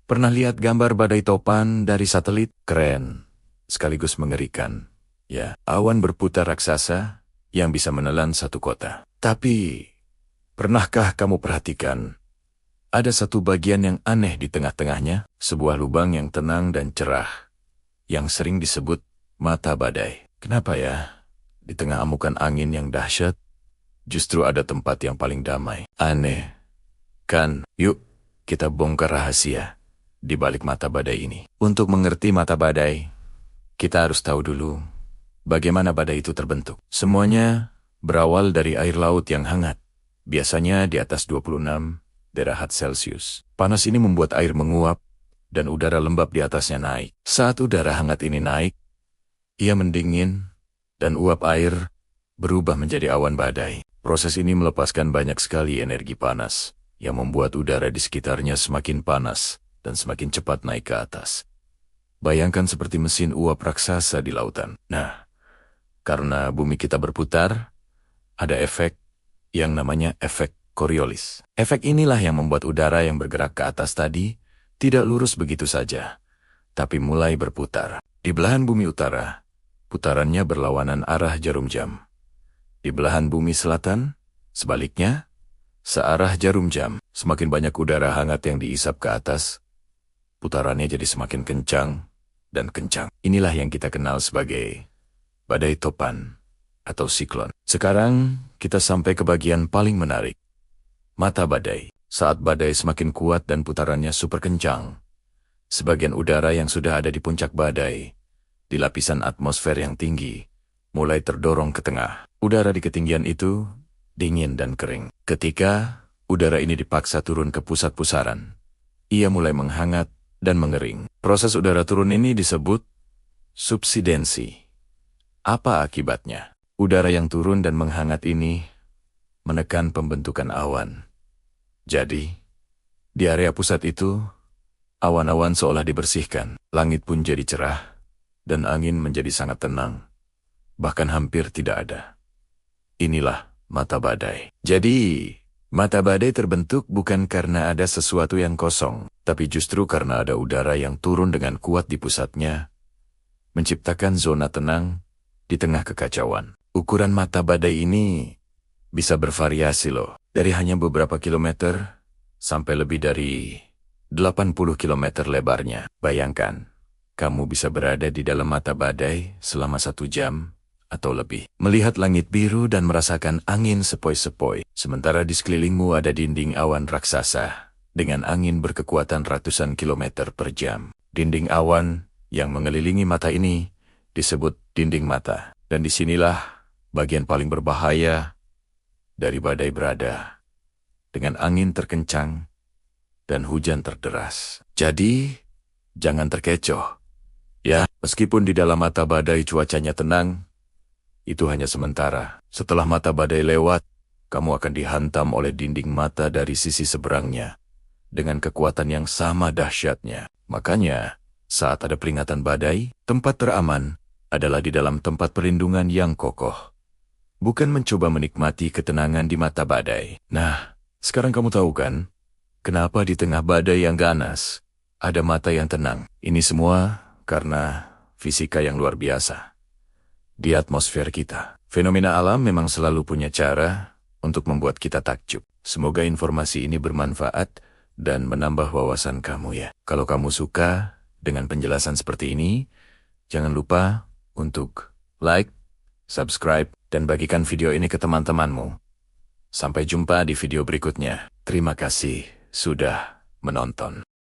Pernah lihat gambar badai topan dari satelit? Keren, sekaligus mengerikan. Ya, awan berputar raksasa yang bisa menelan satu kota. Tapi, pernahkah kamu perhatikan? Ada satu bagian yang aneh di tengah-tengahnya, sebuah lubang yang tenang dan cerah, yang sering disebut mata badai. Kenapa ya? Di tengah amukan angin yang dahsyat, justru ada tempat yang paling damai. Aneh, kan? Yuk, kita bongkar rahasia di balik mata badai ini. Untuk mengerti mata badai, kita harus tahu dulu bagaimana badai itu terbentuk. Semuanya berawal dari air laut yang hangat, biasanya di atas 26 derajat Celcius. Panas ini membuat air menguap dan udara lembab di atasnya naik. Saat udara hangat ini naik, ia mendingin dan uap air berubah menjadi awan badai. Proses ini melepaskan banyak sekali energi panas yang membuat udara di sekitarnya semakin panas dan semakin cepat naik ke atas. Bayangkan seperti mesin uap raksasa di lautan. Nah, karena bumi kita berputar, ada efek yang namanya efek Coriolis. Efek inilah yang membuat udara yang bergerak ke atas tadi tidak lurus begitu saja, tapi mulai berputar. Di belahan bumi utara, putarannya berlawanan arah jarum jam. Di belahan bumi selatan, sebaliknya, searah jarum jam. Semakin banyak udara hangat yang diisap ke atas, putarannya jadi semakin kencang dan kencang. Inilah yang kita kenal sebagai badai topan atau siklon. Sekarang kita sampai ke bagian paling menarik. Mata badai. Saat badai semakin kuat dan putarannya super kencang, sebagian udara yang sudah ada di puncak badai, di lapisan atmosfer yang tinggi, mulai terdorong ke tengah. Udara di ketinggian itu dingin dan kering. Ketika udara ini dipaksa turun ke pusat pusaran, ia mulai menghangat dan mengering. Proses udara turun ini disebut subsidensi. Apa akibatnya? Udara yang turun dan menghangat ini menekan pembentukan awan. Jadi, di area pusat itu, awan-awan seolah dibersihkan. Langit pun jadi cerah, dan angin menjadi sangat tenang. Bahkan hampir tidak ada. Inilah mata badai. Jadi, mata badai terbentuk bukan karena ada sesuatu yang kosong, tapi justru karena ada udara yang turun dengan kuat di pusatnya, menciptakan zona tenang di tengah kekacauan. Ukuran mata badai ini bisa bervariasi loh, dari hanya beberapa kilometer sampai lebih dari 80 kilometer lebarnya. Bayangkan, kamu bisa berada di dalam mata badai selama 1 jam atau lebih, melihat langit biru dan merasakan angin sepoi-sepoi, sementara di sekelilingmu ada dinding awan raksasa dengan angin berkekuatan ratusan kilometer per jam. Dinding awan yang mengelilingi mata ini disebut dinding mata, dan disinilah bagian paling berbahaya dari badai berada, dengan angin terkencang dan hujan terderas. Jadi, jangan terkecoh. Ya, meskipun di dalam mata badai cuacanya tenang, itu hanya sementara. Setelah mata badai lewat, kamu akan dihantam oleh dinding mata dari sisi seberangnya, dengan kekuatan yang sama dahsyatnya. Makanya, saat ada peringatan badai, tempat teraman adalah di dalam tempat perlindungan yang kokoh. Bukan mencoba menikmati ketenangan di mata badai. Nah, sekarang kamu tahu kan, kenapa di tengah badai yang ganas, ada mata yang tenang. Ini semua karena fisika yang luar biasa di atmosfer kita. Fenomena alam memang selalu punya cara untuk membuat kita takjub. Semoga informasi ini bermanfaat dan menambah wawasan kamu ya. Kalau kamu suka dengan penjelasan seperti ini, jangan lupa untuk like, subscribe, dan bagikan video ini ke teman-temanmu. Sampai jumpa di video berikutnya. Terima kasih sudah menonton.